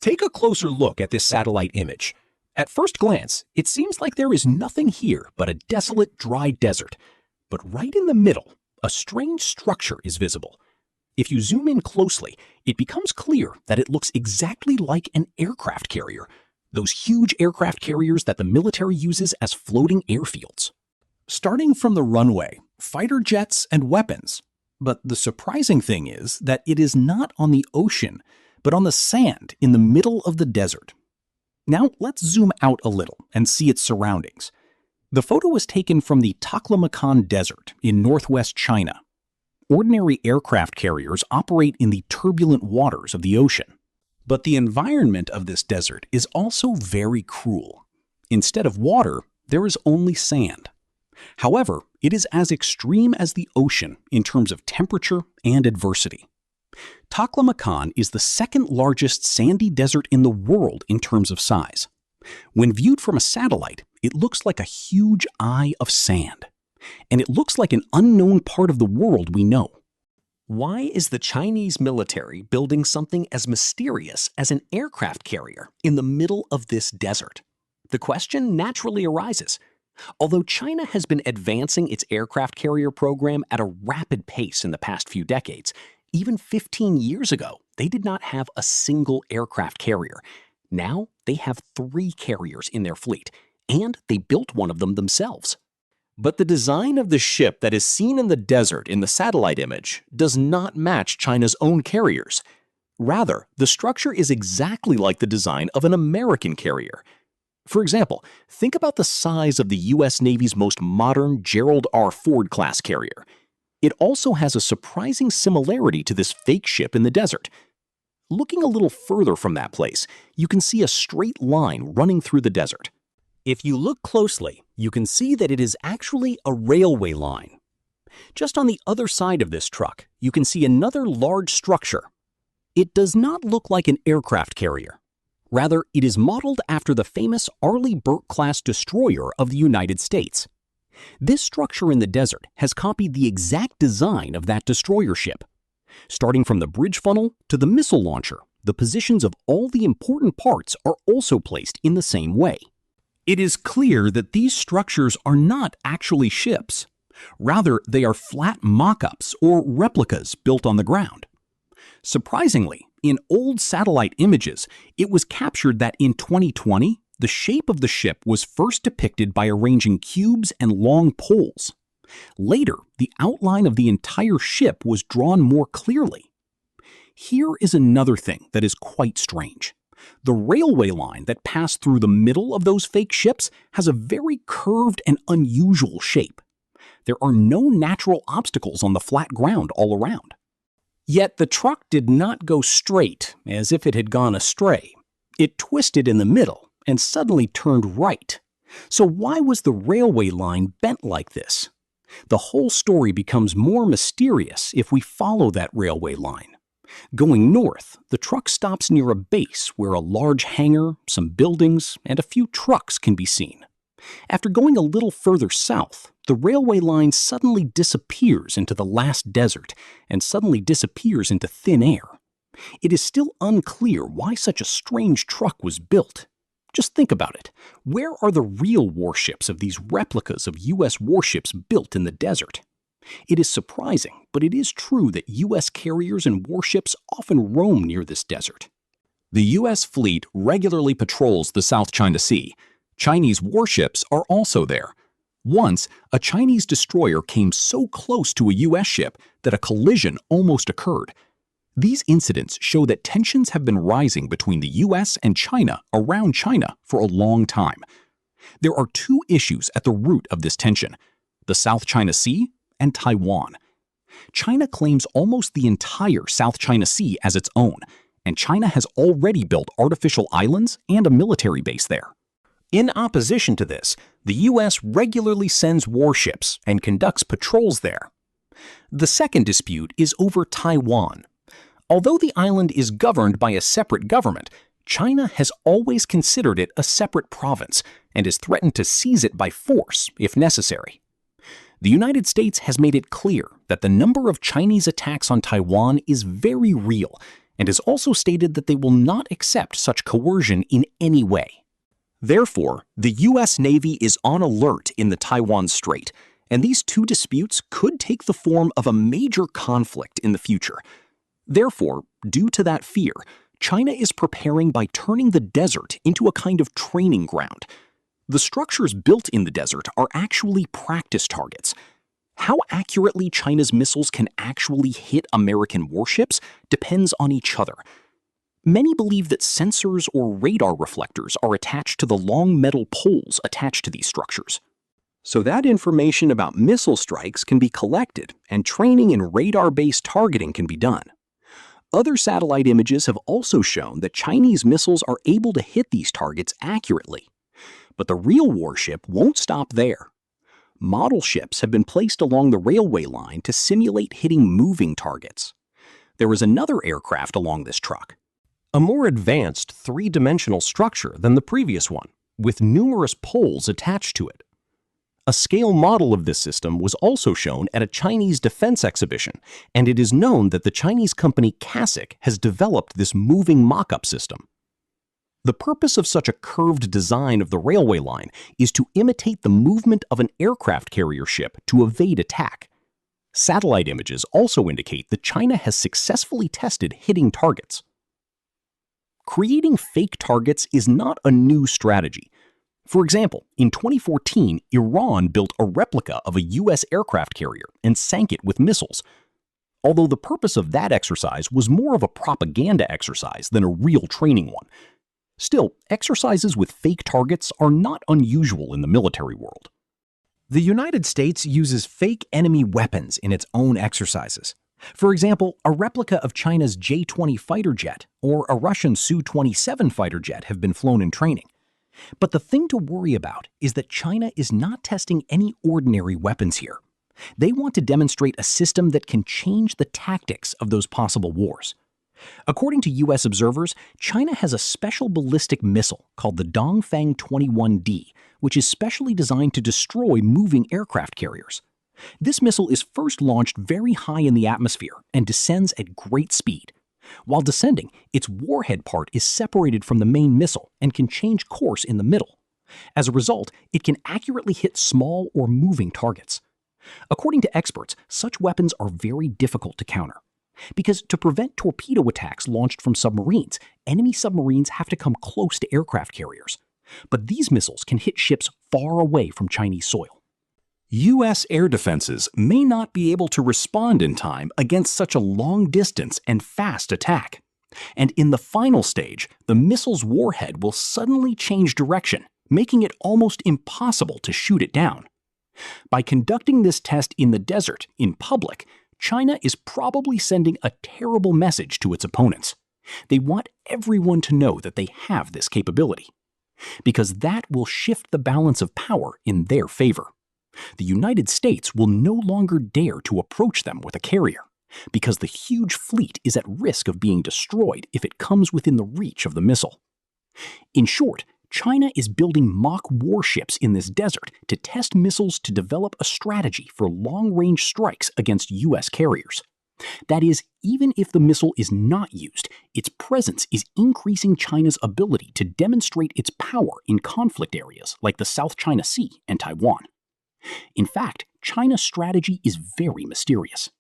Take a closer look at this satellite image. At first glance, it seems like there is nothing here but a desolate, dry desert. But right in the middle, a strange structure is visible. If you zoom in closely, it becomes clear that it looks exactly like an aircraft carrier, those huge aircraft carriers that the military uses as floating airfields. Starting from the runway, fighter jets and weapons. But the surprising thing is that it is not on the ocean, but on the sand in the middle of the desert. Now let's zoom out a little and see its surroundings. The photo was taken from the Taklamakan Desert in northwest China. Ordinary aircraft carriers operate in the turbulent waters of the ocean. But the environment of this desert is also very cruel. Instead of water, there is only sand. However, it is as extreme as the ocean in terms of temperature and adversity. Taklamakan is the second largest sandy desert in the world in terms of size. When viewed from a satellite, it looks like a huge eye of sand. And it looks like an unknown part of the world we know. Why is the Chinese military building something as mysterious as an aircraft carrier in the middle of this desert? The question naturally arises. Although China has been advancing its aircraft carrier program at a rapid pace in the past few decades, even 15 years ago, they did not have a single aircraft carrier. Now they have 3 carriers in their fleet, and they built one of them themselves. But the design of the ship that is seen in the desert in the satellite image does not match China's own carriers. Rather, the structure is exactly like the design of an American carrier. For example, think about the size of the U.S. Navy's most modern Gerald R. Ford class carrier. It also has a surprising similarity to this fake ship in the desert. Looking a little further from that place, you can see a straight line running through the desert. If you look closely, you can see that it is actually a railway line. Just on the other side of this truck, you can see another large structure. It does not look like an aircraft carrier. Rather, it is modeled after the famous Arleigh Burke-class destroyer of the United States. This structure in the desert has copied the exact design of that destroyer ship. Starting from the bridge funnel to the missile launcher, the positions of all the important parts are also placed in the same way. It is clear that these structures are not actually ships. Rather, they are flat mock-ups or replicas built on the ground. Surprisingly, in old satellite images, it was captured that in 2020, the shape of the ship was first depicted by arranging cubes and long poles. Later, the outline of the entire ship was drawn more clearly. Here is another thing that is quite strange. The railway line that passed through the middle of those fake ships has a very curved and unusual shape. There are no natural obstacles on the flat ground all around. Yet the truck did not go straight, as if it had gone astray. It twisted in the middle and suddenly turned right. So why was the railway line bent like this? The whole story becomes more mysterious if we follow that railway line. Going north, the truck stops near a base where a large hangar, some buildings, and a few trucks can be seen. After going a little further south, the railway line suddenly disappears into the last desert and suddenly disappears into thin air. It is still unclear why such a strange truck was built. Just think about it. Where are the real warships of these replicas of U.S. warships built in the desert? It is surprising, but it is true that U.S. carriers and warships often roam near this desert. The U.S. fleet regularly patrols the South China Sea. Chinese warships are also there. Once, a Chinese destroyer came so close to a U.S. ship that a collision almost occurred. These incidents show that tensions have been rising between the U.S. and China around China for a long time. There are 2 issues at the root of this tension: the South China Sea and Taiwan. China claims almost the entire South China Sea as its own, and China has already built artificial islands and a military base there. In opposition to this, the U.S. regularly sends warships and conducts patrols there. The second dispute is over Taiwan. Although the island is governed by a separate government, China has always considered it a separate province and has threatened to seize it by force if necessary. The United States has made it clear that the number of Chinese attacks on Taiwan is very real, and has also stated that they will not accept such coercion in any way. Therefore, the U.S. Navy is on alert in the Taiwan Strait, and these two disputes could take the form of a major conflict in the future. Therefore, due to that fear, China is preparing by turning the desert into a kind of training ground. The structures built in the desert are actually practice targets. How accurately China's missiles can actually hit American warships depends on each other. Many believe that sensors or radar reflectors are attached to the long metal poles attached to these structures. So that information about missile strikes can be collected, and training in radar-based targeting can be done. Other satellite images have also shown that Chinese missiles are able to hit these targets accurately. But the real warship won't stop there. Model ships have been placed along the railway line to simulate hitting moving targets. There is another aircraft along this truck, a more advanced three-dimensional structure than the previous one, with numerous poles attached to it. A scale model of this system was also shown at a Chinese defense exhibition, and it is known that the Chinese company CASIC has developed this moving mock-up system. The purpose of such a curved design of the railway line is to imitate the movement of an aircraft carrier ship to evade attack. Satellite images also indicate that China has successfully tested hitting targets. Creating fake targets is not a new strategy. For example, in 2014, Iran built a replica of a U.S. aircraft carrier and sank it with missiles. Although the purpose of that exercise was more of a propaganda exercise than a real training one. Still, exercises with fake targets are not unusual in the military world. The United States uses fake enemy weapons in its own exercises. For example, a replica of China's J-20 fighter jet or a Russian Su-27 fighter jet have been flown in training. But the thing to worry about is that China is not testing any ordinary weapons here. They want to demonstrate a system that can change the tactics of those possible wars. According to U.S. observers, China has a special ballistic missile called the Dongfeng 21D, which is specially designed to destroy moving aircraft carriers. This missile is first launched very high in the atmosphere and descends at great speed. While descending, its warhead part is separated from the main missile and can change course in the middle. As a result, it can accurately hit small or moving targets. According to experts, such weapons are very difficult to counter. Because to prevent torpedo attacks launched from submarines, enemy submarines have to come close to aircraft carriers. But these missiles can hit ships far away from Chinese soil. U.S. air defenses may not be able to respond in time against such a long distance and fast attack. And in the final stage, the missile's warhead will suddenly change direction, making it almost impossible to shoot it down. By conducting this test in the desert, in public, China is probably sending a terrible message to its opponents. They want everyone to know that they have this capability, because that will shift the balance of power in their favor. The United States will no longer dare to approach them with a carrier, because the huge fleet is at risk of being destroyed if it comes within the reach of the missile. In short, China is building mock warships in this desert to test missiles to develop a strategy for long-range strikes against U.S. carriers. That is, even if the missile is not used, its presence is increasing China's ability to demonstrate its power in conflict areas like the South China Sea and Taiwan. In fact, China's strategy is very mysterious.